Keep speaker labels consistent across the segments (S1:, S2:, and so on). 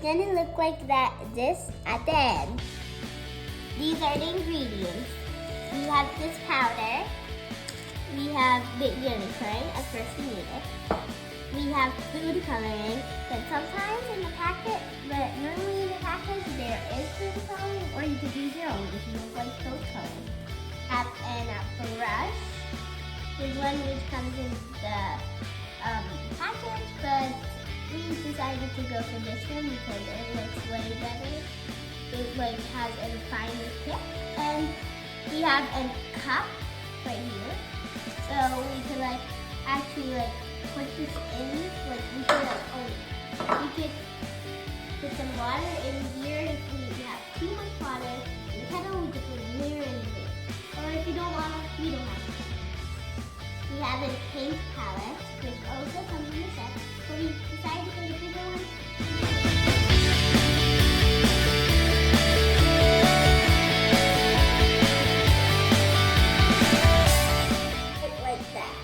S1: gonna look like this at the end. These are the ingredients. We have this powder. We have the unicorn, of course we need it. We have food coloring, but sometimes in the packet, but normally in the package there is food coloring, or you could use your own if you don't like those colors. Have a brush. There's one which comes in the package, but we decided to go for this one because it looks way better. It has a finer tip, and we have a cup right here, so we could actually put this in. We could put some water in here if we have too much water. In the kettle, we could put a mirror in it, or if you don't want to, you don't have to. We have a paint palette, which also comes in the set, but we decided for the bigger one. Like that.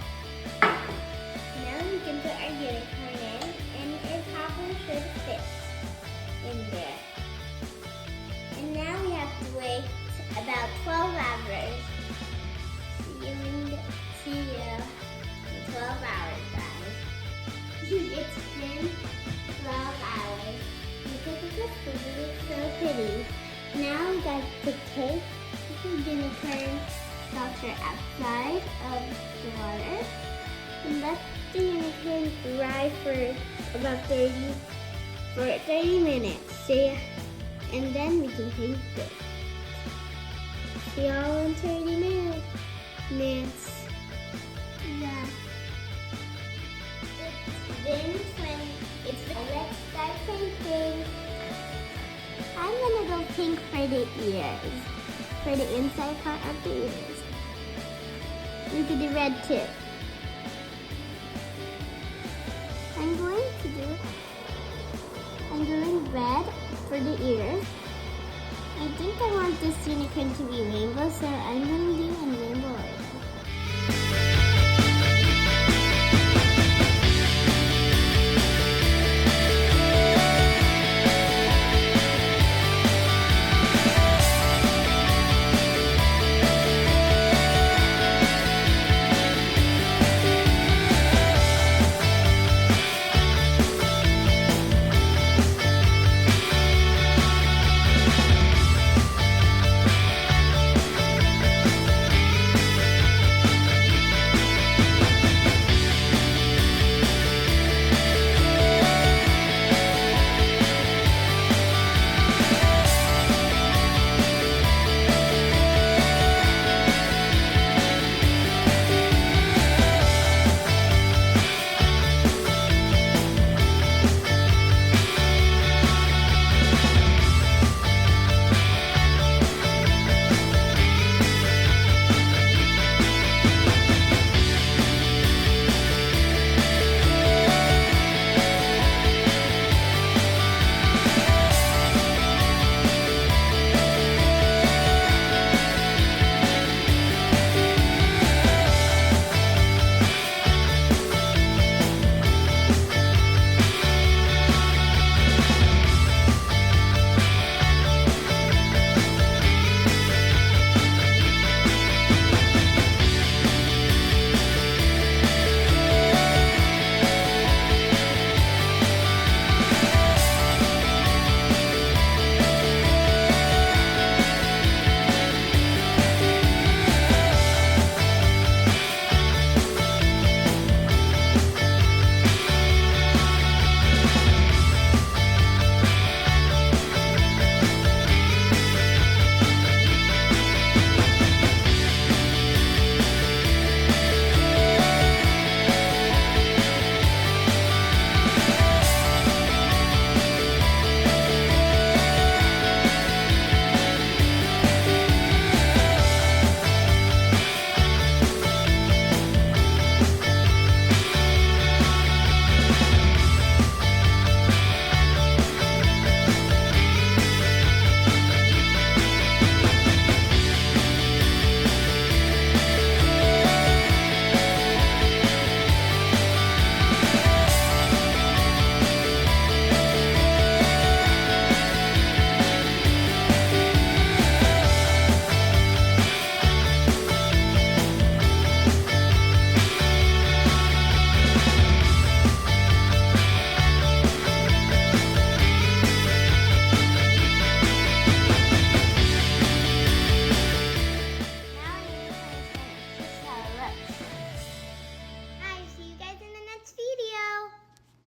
S1: Now we can put our unicorn in, and it probably should fit in there. And now we have to wait about 12 hours. See you in 12 hours, guys. It's been 12 hours. Look at this food, it's so pretty. Now we got to take the unicorn sculpture outside of the water and let the unicorn dry for about 30 minutes. See? And then we can paint it. See y'all in 30 minutes. Yeah. Let's start painting. I'm gonna go pink for the ears, for the inside part of the ears. We could do red too. I'm doing red for the ears. I think I want this unicorn to be rainbow, so I'm gonna do a rainbow.